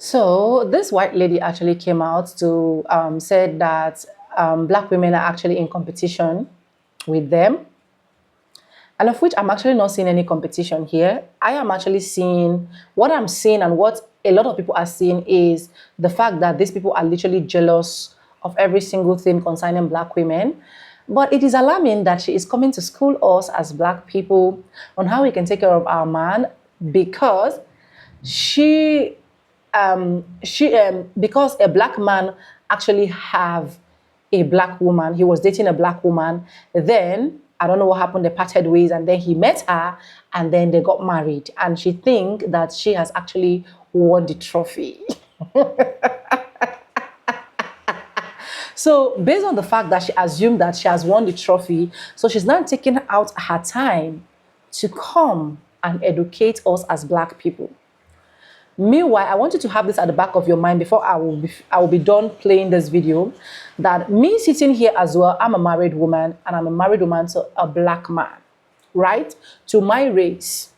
So this white lady actually came out to said that black women are actually in competition with them, and of which I'm actually not seeing any competition here. I am actually seeing what I'm seeing, and what a lot of people are seeing is the fact that these people are literally jealous of every single thing concerning black women. But it is alarming that she is coming to school us as black people on how we can take care of our man, because she because a black man actually have a black woman, he was dating a black woman, then I don't know what happened, they parted ways, and then he met her, and then they got married, and she think that she has actually won the trophy. So based on the fact that she assumed that she has won the trophy, so she's now taking out her time to come and educate us as black people. Meanwhile, I want you to have this at the back of your mind before I will be done playing this video, that me sitting here as well, I'm a married woman, and I'm a married woman to a black man, right? To my race.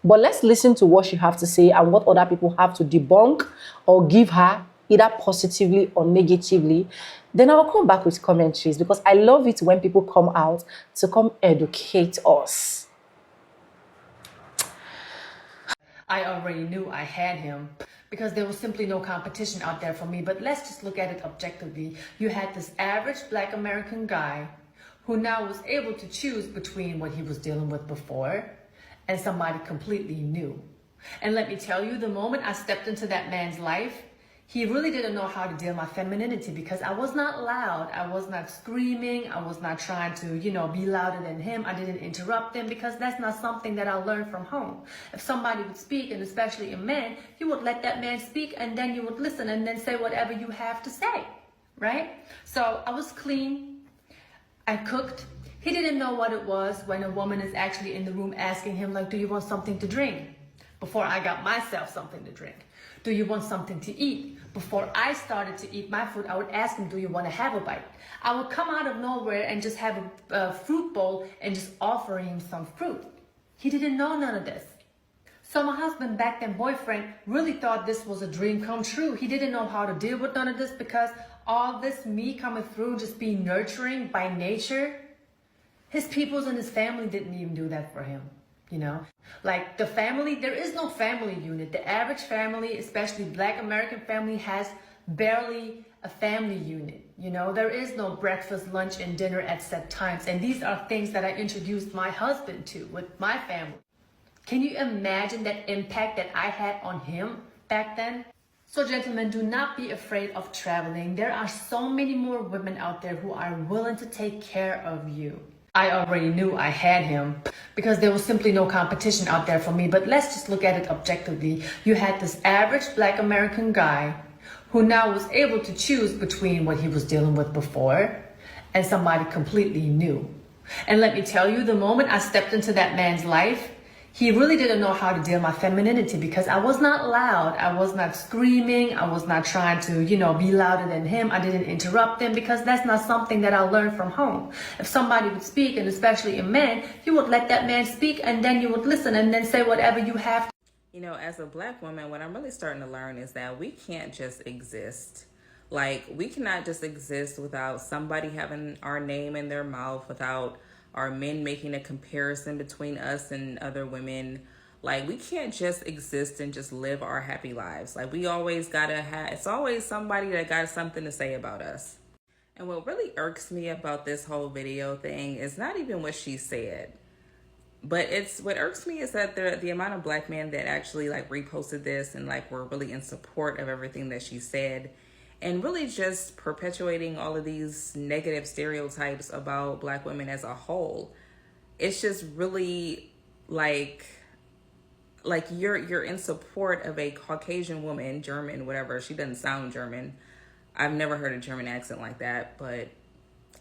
But let's listen to what she have to say and what other people have to debunk or give her, either positively or negatively. Then I'll come back with commentaries, because I love it when people come out to come educate us. I already knew I had him because there was simply no competition out there for me. But let's just look at it objectively. You had this average black American guy who now was able to choose between what he was dealing with before and somebody completely new. And let me tell you, the moment I stepped into that man's life, he really didn't know how to deal with my femininity, because I was not loud. I was not screaming. I was not trying to, be louder than him. I didn't interrupt him, because that's not something that I learned from home. If somebody would speak, and especially a man, you would let that man speak, and then you would listen and then say whatever you have to say, right? So I was clean. I cooked. He didn't know what it was when a woman is actually in the room asking him, like, do you want something to drink? Before I got myself something to drink. Do you want something to eat? Before I started to eat my food, I would ask him, do you want to have a bite? I would come out of nowhere and just have a fruit bowl and just offer him some fruit. He didn't know none of this. So my husband, back then boyfriend, really thought this was a dream come true. He didn't know how to deal with none of this, because all this me coming through, just being nurturing by nature, his peoples and his family didn't even do that for him. Like the family, there is no family unit. The average family, especially black American family, has barely a family unit. There is no breakfast, lunch, and dinner at set times. And these are things that I introduced my husband to with my family. Can you imagine that impact that I had on him back then? So gentlemen, do not be afraid of traveling. There are so many more women out there who are willing to take care of you. I already knew I had him because there was simply no competition out there for me. But let's just look at it objectively. You had this average black American guy who now was able to choose between what he was dealing with before and somebody completely new. And let me tell you, the moment I stepped into that man's life, he really didn't know how to deal with my femininity, because I was not loud. I was not screaming. I was not trying to, be louder than him. I didn't interrupt him, because that's not something that I learned from home. If somebody would speak, and especially a man, you would let that man speak, and then you would listen and then say whatever you have. As a black woman, what I'm really starting to learn is that we can't just exist. Like, we cannot just exist without somebody having our name in their mouth, without our men making a comparison between us and other women. Like, we can't just exist and just live our happy lives. Like, we always gotta have, it's always somebody that got something to say about us. And what really irks me about this whole video thing is not even what she said, but it's what irks me is that the amount of black men that actually reposted this and were really in support of everything that she said, and really just perpetuating all of these negative stereotypes about black women as a whole. It's just really like you're in support of a Caucasian woman, German, whatever. She doesn't sound German. I've never heard a German accent like that, but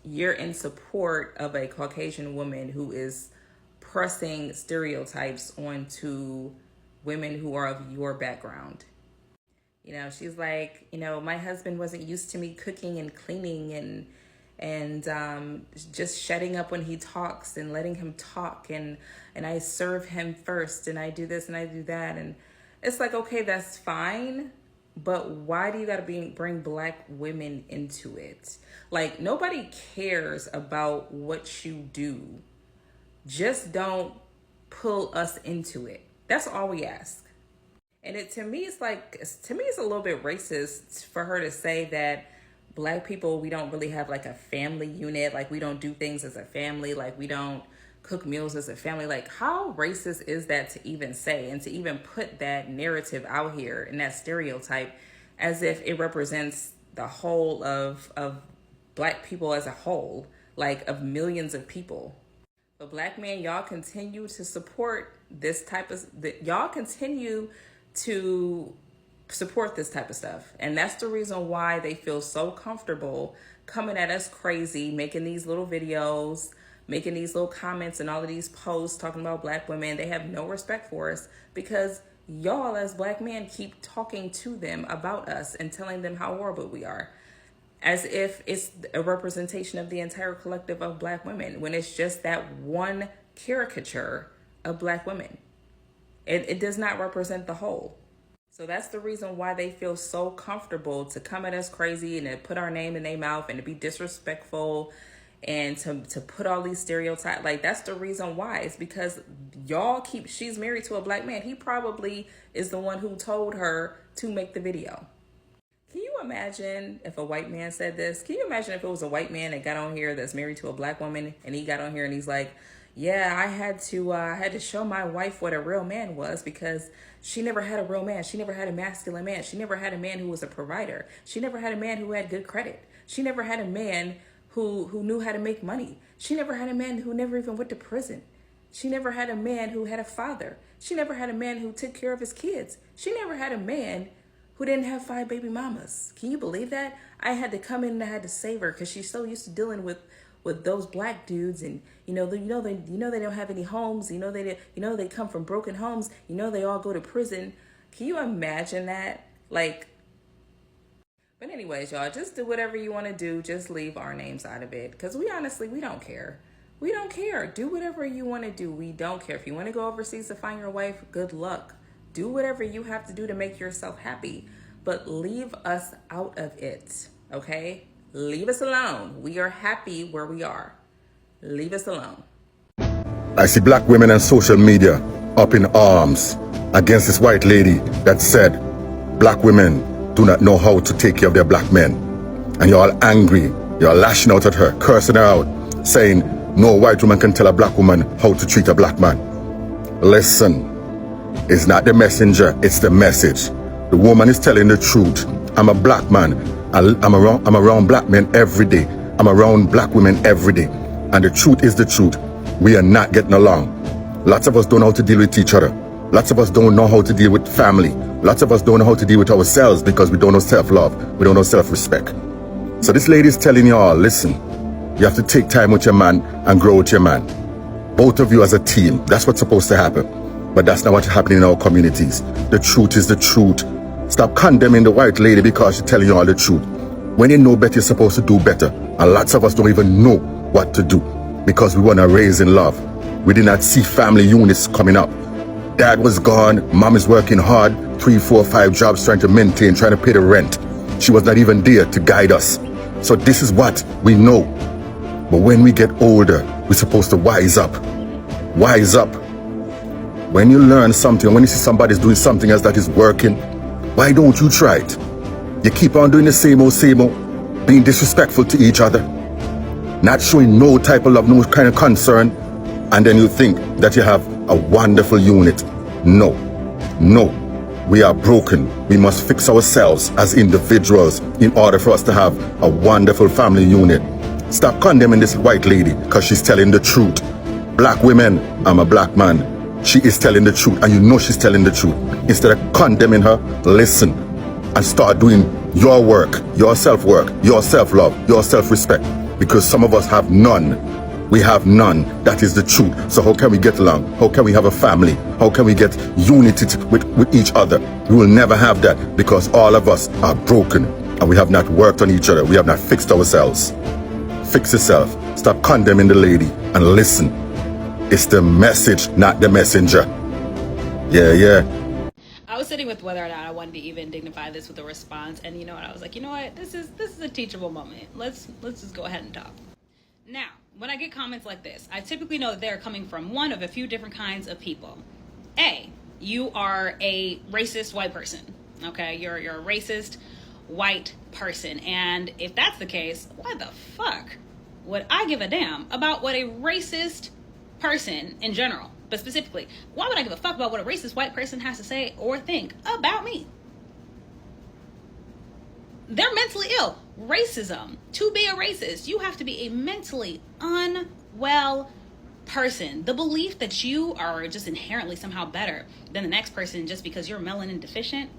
you're in support of a Caucasian woman who is pressing stereotypes onto women who are of your background. She's like, my husband wasn't used to me cooking and cleaning and just shutting up when he talks and letting him talk. And I serve him first, and I do this and I do that. It's like, okay, that's fine, but why do you gotta bring black women into it? Like, nobody cares about what you do. Just don't pull us into it. That's all we ask. And to me, it's a little bit racist for her to say that black people, we don't really have like a family unit. Like, we don't do things as a family. Like, we don't cook meals as a family. Like, how racist is that to even say and to even put that narrative out here and that stereotype as if it represents the whole of black people as a whole, like of millions of people. But black men, y'all continue to support this type of, y'all continue to support this type of stuff. And that's the reason why they feel so comfortable coming at us crazy, making these little videos, making these little comments and all of these posts talking about black women. They have no respect for us because y'all as black men keep talking to them about us and telling them how horrible we are, as if it's a representation of the entire collective of black women, when it's just that one caricature of black women. It does not represent the whole. So that's the reason why they feel so comfortable to come at us crazy and to put our name in their mouth and to be disrespectful and to put all these stereotypes. Like, that's the reason why. It's because she's married to a black man. He probably is the one who told her to make the video. Can you imagine if a white man said this? Can you imagine if it was a white man that got on here that's married to a black woman and he got on here and he's like, yeah, I had to show my wife what a real man was because she never had a real man. She never had a masculine man. She never had a man who was a provider. She never had a man who had good credit. She never had a man who knew how to make money. She never had a man who never even went to prison. She never had a man who had a father. She never had a man who took care of his kids. She never had a man who didn't have 5 baby mamas. Can you believe that? I had to come in and I had to save her because she's so used to dealing with those black dudes, and they don't have any homes. They come from broken homes. They all go to prison. Can you imagine that? Like, but anyways, y'all, just do whatever you want to do. Just leave our names out of it because we don't care. We don't care. Do whatever you want to do. We don't care. If you want to go overseas to find your wife, good luck. Do whatever you have to do to make yourself happy, but leave us out of it, okay? Leave us alone. We are happy where we are. Leave us alone. I see black women on social media up in arms against this white lady that said black women do not know how to take care of their black men. And you're all angry. You're lashing out at her, cursing her out, saying no white woman can tell a black woman how to treat a black man. Listen, it's not the messenger, it's the message. The woman is telling the truth. I'm a black man. I'm around black men every day. I'm around black women every day. And the truth is the truth. We are not getting along. Lots of us don't know how to deal with each other. Lots of us don't know how to deal with family. Lots of us don't know how to deal with ourselves because we don't know self-love. We don't know self-respect. So this lady is telling you all, listen, you have to take time with your man and grow with your man. Both of you as a team. That's what's supposed to happen. But that's not what's happening in our communities. The truth is the truth. Stop condemning the white lady because she's telling you all the truth. When you know better, you're supposed to do better. And lots of us don't even know what to do because we want to raise in love. We did not see family units coming up. Dad was gone. Mom is working hard. 3, 4, 5 jobs trying to maintain, trying to pay the rent. She was not even there to guide us. So this is what we know. But when we get older, we're supposed to wise up. Wise up. When you learn something, when you see somebody's doing something else that is working, why don't you try it? You keep on doing the same old, being disrespectful to each other, not showing no type of love, no kind of concern, and then you think that you have a wonderful unit. No, we are broken. We must fix ourselves as individuals in order for us to have a wonderful family unit. Stop condemning this white lady because she's telling the truth. Black women, I'm a black man. She is telling the truth, and you know she's telling the truth. Instead of condemning her, listen and start doing your work, your self-work, your self-love, your self-respect. Because some of us have none. We have none. That is the truth. So how can we get along? How can we have a family? How can we get unity with each other? We will never have that because all of us are broken and we have not worked on each other. We have not fixed ourselves. Fix yourself. Stop condemning the lady and listen. It's the message, not the messenger. Yeah. I was sitting with whether or not I wanted to even dignify this with a response, and you know what, I was like, you know what, this is a teachable moment. Let's just go ahead and talk. Now, when I get comments like this, I typically know that they're coming from one of a few different kinds of people. A, you are a racist white person. Okay, you're a racist white person, and if that's the case, why the fuck would I give a damn about what a racist person in general, but specifically, why would I give a fuck about what a racist white person has to say or think about me? They're mentally ill. Racism. To be a racist, you have to be a mentally unwell person. The belief that you are just inherently somehow better than the next person just because you're melanin deficient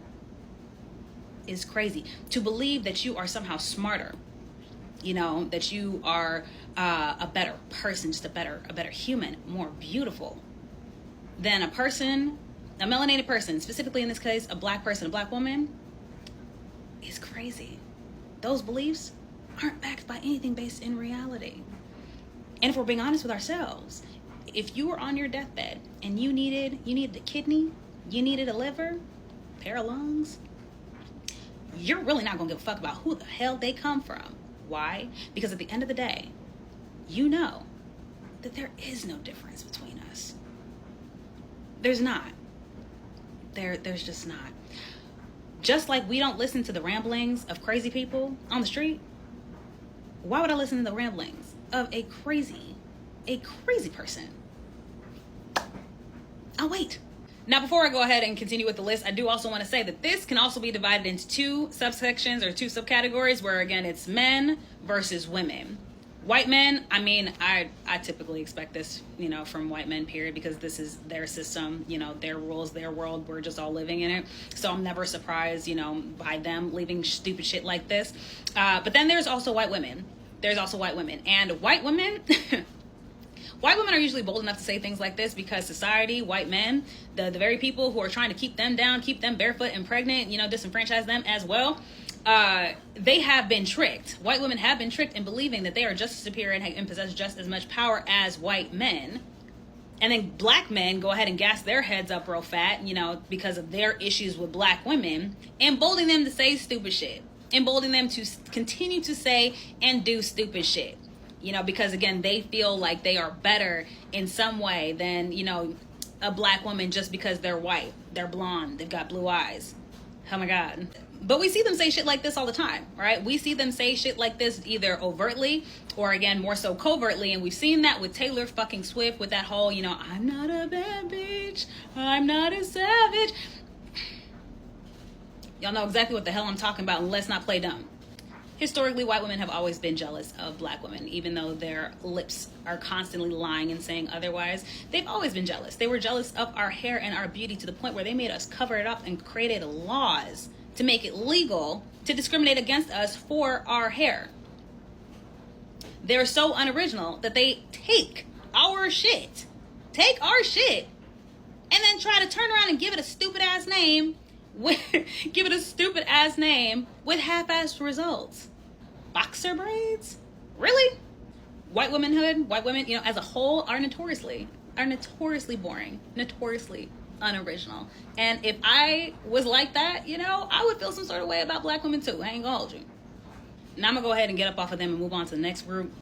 is crazy. To believe that you are somehow smarter, you know, that you are a better person, just a better human, more beautiful than a person, a melanated person, specifically in this case, a black person, a black woman, is crazy. Those beliefs aren't backed by anything based in reality. And if we're being honest with ourselves, if you were on your deathbed and you needed a kidney, you needed a liver, a pair of lungs, you're really not gonna give a fuck about who the hell they come from. Why? Because at the end of the day, you know that there is no difference between us. There's not. There's just not. Just like we don't listen to the ramblings of crazy people on the street, why would I listen to the ramblings of a crazy person? I'll wait. Now, before I go ahead and continue with the list, I do also want to say that this can also be divided into two subsections or two subcategories where, again, it's men versus women. White men, I mean, I typically expect this, you know, from white men, period, because this is their system, you know, their rules, their world. We're just all living in it. So I'm never surprised, you know, by them leaving stupid shit like this. But then there's also white women. There's also white women. And white women... White women are usually bold enough to say things like this because society, white men, the very people who are trying to keep them down, keep them barefoot and pregnant, you know, disenfranchise them as well, they have been tricked. White women have been tricked in believing that they are just as superior and possess just as much power as white men. And then black men go ahead and gas their heads up real fat, you know, because of their issues with black women, emboldening them to say stupid shit, emboldening them to continue to say and do stupid shit. You know, because again, they feel like they are better in some way than, you know, a black woman just because they're white, they're blonde, they've got blue eyes. Oh my God. But we see them say shit like this all the time, right? We see them say shit like this either overtly or, again, more so covertly. And we've seen that with Taylor fucking Swift with that whole, you know, I'm not a bad bitch, I'm not a savage. Y'all know exactly what the hell I'm talking about, and let's not play dumb. Historically, white women have always been jealous of black women, even though their lips are constantly lying and saying otherwise. They've always been jealous. They were jealous of our hair and our beauty to the point where they made us cover it up and created laws to make it legal to discriminate against us for our hair. They're so unoriginal that they take our shit, and then try to turn around and give it a stupid ass name with half-assed results. Boxer braids? Really? White womanhood, white women, you know, as a whole are notoriously boring, notoriously unoriginal. And if I was like that, you know, I would feel some sort of way about black women too. I ain't gonna hold you. Now I'm gonna go ahead and get up off of them and move on to the next group.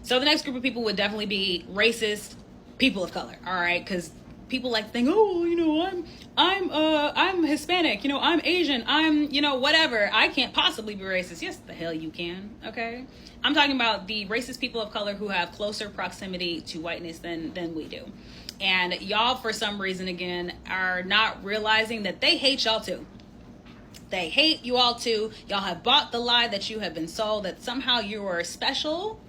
So the next group of people would definitely be racist people of color, all right? Because people like to think, oh, you know, I'm Hispanic, you know, I'm Asian, I'm, you know, whatever. I can't possibly be racist. Yes, the hell you can, okay? I'm talking about the racist people of color who have closer proximity to whiteness than we do. And y'all, for some reason, again, are not realizing that they hate y'all too. They hate you all too. Y'all have bought the lie that you have been sold, that somehow you are special,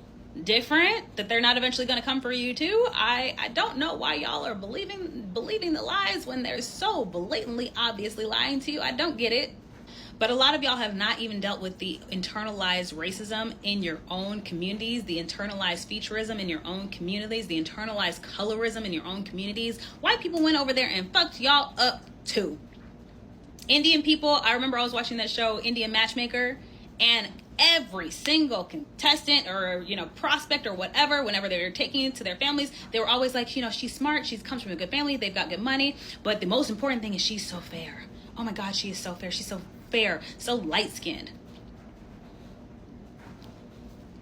different, that they're not eventually going to come for you too. I don't know why y'all are believing the lies when they're so blatantly obviously lying to you. I don't get it. But a lot of y'all have not even dealt with the internalized racism in your own communities, the internalized featureism in your own communities, the internalized colorism in your own communities. White people went over there and fucked y'all up too. Indian people, I remember I was watching that show, Indian Matchmaker, and every single contestant or, you know, prospect or whatever, whenever they were taking it to their families, they were always like, you know, she's smart, she comes from a good family, they've got good money, but the most important thing is she's so fair. oh my God, she is so fair. She's so fair, so light-skinned.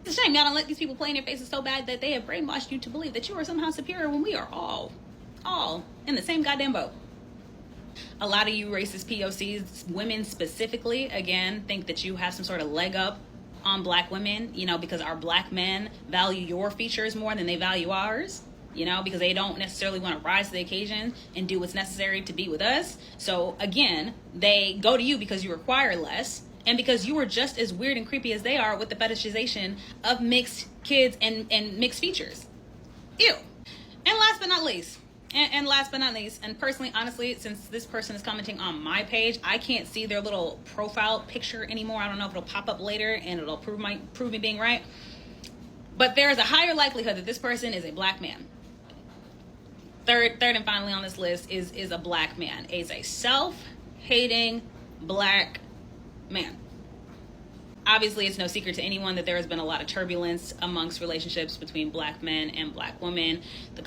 It's a shame y'all don't let these people play in your faces so bad that they have brainwashed you to believe that you are somehow superior when we are all in the same goddamn boat. A lot of you racist POCs, women specifically, again, think that you have some sort of leg up on black women, you know, because our black men value your features more than they value ours, you know, because they don't necessarily want to rise to the occasion and do what's necessary to be with us. So again, they go to you because you require less and because you are just as weird and creepy as they are with the fetishization of mixed kids and mixed features. Ew. And last but not least, and personally, honestly, since this person is commenting on my page, I can't see their little profile picture anymore. I don't know if it'll pop up later and it'll prove me being right. But there is a higher likelihood that this person is a black man. Third and finally on this list is a black man. Is a self-hating black man. Obviously, it's no secret to anyone that there has been a lot of turbulence amongst relationships between black men and black women. The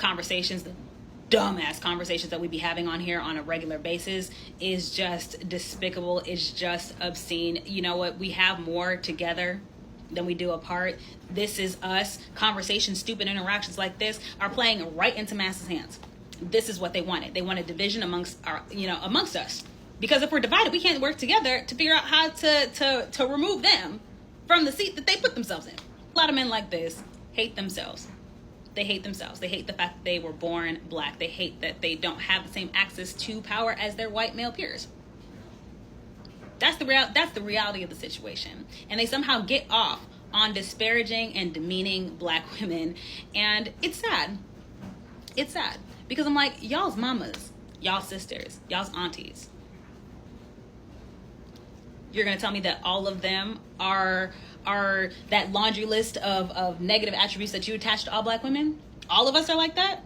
dumbass conversations that we be having on here on a regular basis is just despicable. It's just obscene. You know what? We have more together than we do apart. This is us. Conversations, stupid interactions like this are playing right into masses' hands. This is what they wanted. They wanted division amongst us. Because if we're divided, we can't work together to figure out how to remove them from the seat that they put themselves in. A lot of men like this hate themselves. They hate themselves. They hate the fact that they were born black. They hate that they don't have the same access to power as their white male peers. That's the reality of the situation. And they somehow get off on disparaging and demeaning black women. And it's sad. It's sad. Because I'm like, y'all's mamas, y'all's sisters, y'all's aunties. You're going to tell me that all of them are that laundry list of negative attributes that you attach to all black women? All of us are like that?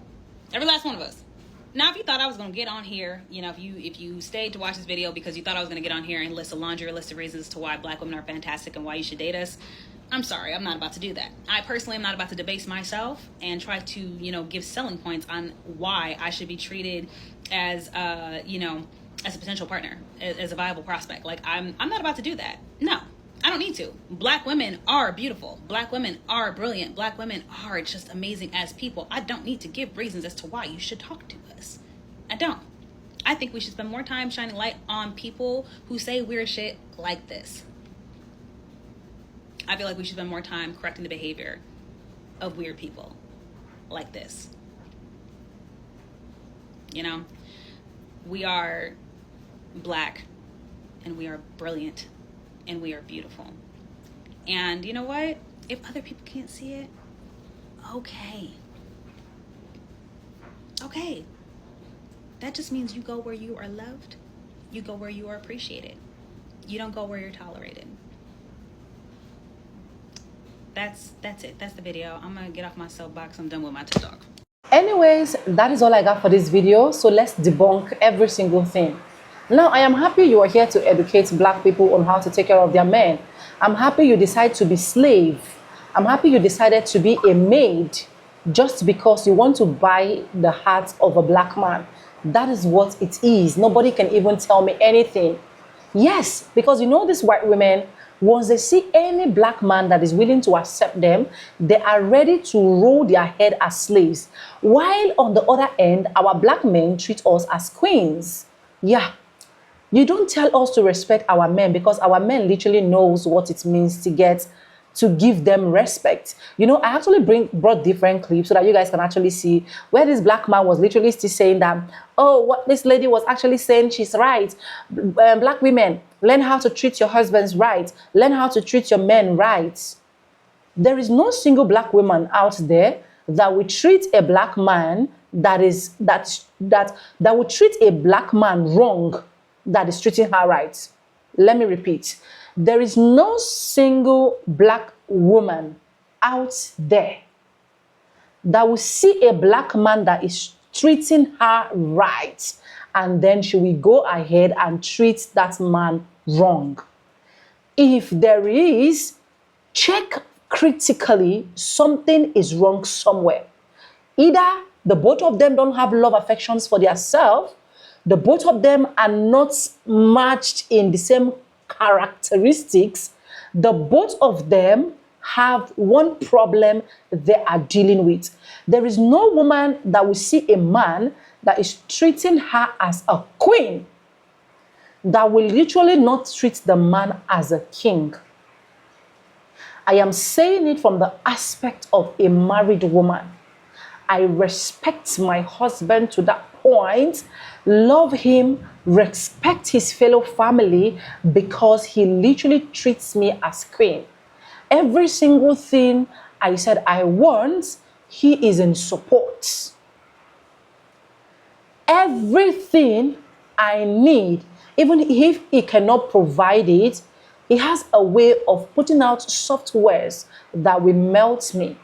Every last one of us. Now, if you thought I was going to get on here, you know, if you stayed to watch this video because you thought I was going to get on here and list a laundry list of reasons to why black women are fantastic and why you should date us, I'm sorry, I'm not about to do that. I personally am not about to debase myself and try to, you know, give selling points on why I should be treated as, as a potential partner, as a viable prospect. Like, I'm not about to do that. No, I don't need to. Black women are beautiful. Black women are brilliant. Black women are just amazing as people. I don't need to give reasons as to why you should talk to us. I don't. I think we should spend more time shining light on people who say weird shit like this. I feel like we should spend more time correcting the behavior of weird people like this. You know, we are black and we are brilliant and we are beautiful. And you know what? If other people can't see it, okay. Okay. That just means you go where you are loved. You go where you are appreciated. You don't go where you're tolerated. That's it. That's the video. I'm gonna get off my soapbox. I'm done with my TikTok. Anyways, that is all I got for this video. So let's debunk every single thing. Now, I am happy you are here to educate black people on how to take care of their men. I'm happy you decided to be slave. I'm happy you decided to be a maid just because you want to buy the heart of a black man. That is what it is. Nobody can even tell me anything. Yes, because you know these white women, once they see any black man that is willing to accept them, they are ready to roll their head as slaves. While on the other end, our black men treat us as queens. Yeah. You don't tell us to respect our men because our men literally knows what it means to give them respect. You know, I actually brought different clips so that you guys can actually see where this black man was literally still saying that, oh, what this lady was actually saying, she's right. Black women, learn how to treat your husbands right. Learn how to treat your men right. There is no single black woman out there that will treat a black man that would treat a black man wrong that is treating her right. Let me repeat. There is no single black woman out there that will see a black man that is treating her right, and then she will go ahead and treat that man wrong. If there is, check critically, something is wrong somewhere. Either the both of them don't have love affections for themselves, The both of them are not matched in the same characteristics. The both of them have one problem they are dealing with. There is no woman that will see a man that is treating her as a queen that will literally not treat the man as a king. I am saying it from the aspect of a married woman. I respect my husband to that point, love him, respect his fellow family because he literally treats me as queen. Every single thing I said I want, he is in support. Everything I need, even if he cannot provide it, he has a way of putting out softwares that will melt me.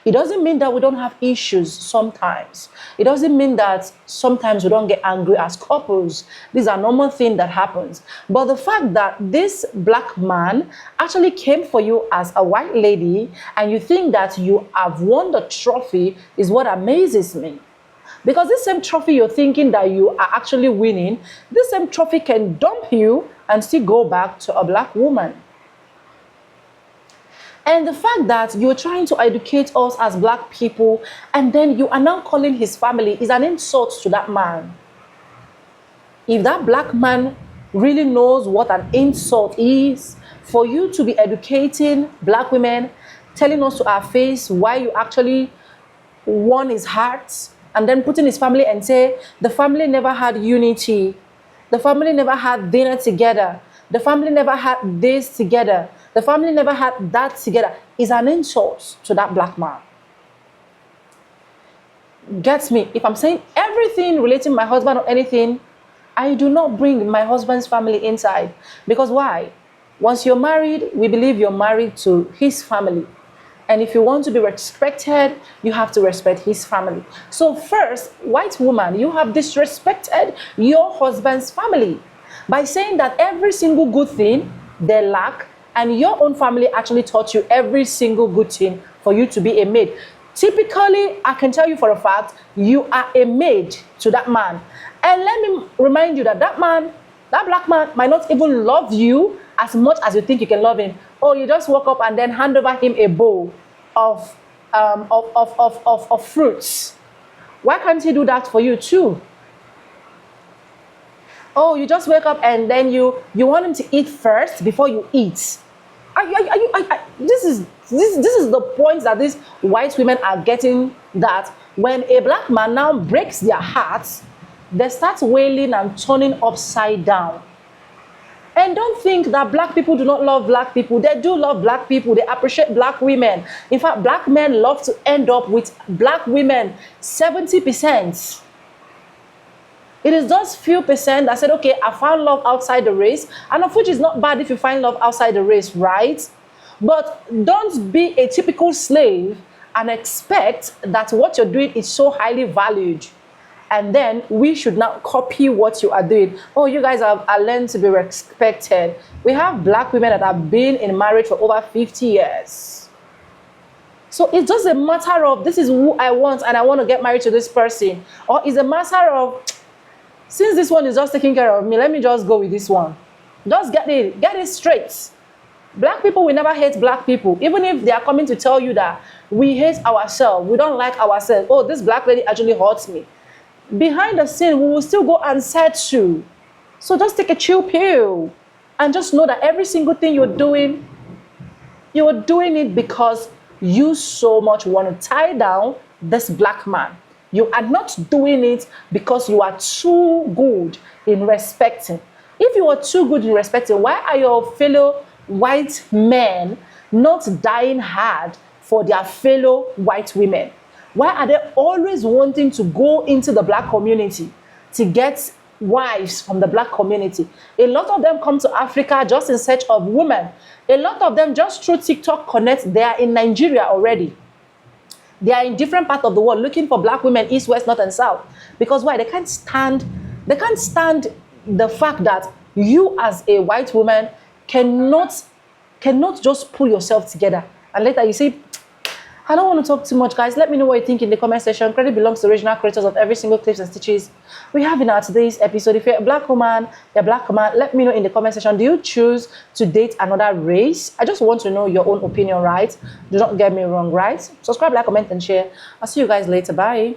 It doesn't mean that we don't have issues sometimes. It doesn't mean that sometimes we don't get angry as couples. These are normal things that happens. But the fact that this black man actually came for you as a white lady and you think that you have won the trophy is what amazes me. Because this same trophy you're thinking that you are actually winning, this same trophy can dump you and still go back to a black woman. And the fact that you're trying to educate us as black people and then you are now calling his family is an insult to that man. If that black man really knows what an insult is, for you to be educating black women, telling us to our face why you actually won his heart, and then putting his family and say, the family never had unity. The family never had dinner together. The family never had this together. The family never had that together, is an insult to that black man. Gets me? If I'm saying everything relating to my husband or anything, I do not bring my husband's family inside. Because why? Once you're married, we believe you're married to his family. And if you want to be respected, you have to respect his family. So first, white woman, you have disrespected your husband's family by saying that every single good thing they lack, and your own family actually taught you every single good thing for you to be a maid. Typically, I can tell you for a fact, you are a maid to that man. And let me remind you that that man, that black man might not even love you as much as you think you can love him. Or you just walk up and then hand over him a bowl of fruits. Why can't he do that for you too? Oh, you just wake up and then you want him to eat first before you eat. This is the point that these white women are getting, that when a black man now breaks their hearts, they start wailing and turning upside down. And don't think that black people do not love black people. They do love black people. They appreciate black women. In fact, black men love to end up with black women 70%. It is just few percent that said, okay, I found love outside the race, and of which is not bad if you find love outside the race, right? But don't be a typical slave and expect that what you're doing is so highly valued. And then we should now copy what you are doing. Oh, you guys are learned to be respected. We have black women that have been in marriage for over 50 years. So it's just a matter of, this is who I want and I want to get married to this person. Or it's a matter of, since this one is just taking care of me, let me just go with this one. Just get it straight. Black people will never hate black people. Even if they are coming to tell you that we hate ourselves, we don't like ourselves. Oh, this black lady actually hurts me. Behind the scene, we will still go and set you. So just take a chill pill. And just know that every single thing you're doing it because you so much want to tie down this black man. You are not doing it because you are too good in respecting. If you are too good in respecting, why are your fellow white men not dying hard for their fellow white women? Why are they always wanting to go into the black community to get wives from the black community? A lot of them come to Africa just in search of women. A lot of them just through TikTok connect. They are in Nigeria already. They are in different parts of the world looking for black women, east, west, north, and south. Because why? They can't stand the fact that you as a white woman cannot just pull yourself together. And later you say, I don't want to talk too much, guys. Let me know what you think in the comment section. Credit belongs to original creators of every single clips and stitches we have in our today's episode. If you're a black woman, let me know in the comment section. Do you choose to date another race? I just want to know your own opinion, right? Do not get me wrong, right? Subscribe, like, comment, and share. I'll see you guys later. Bye.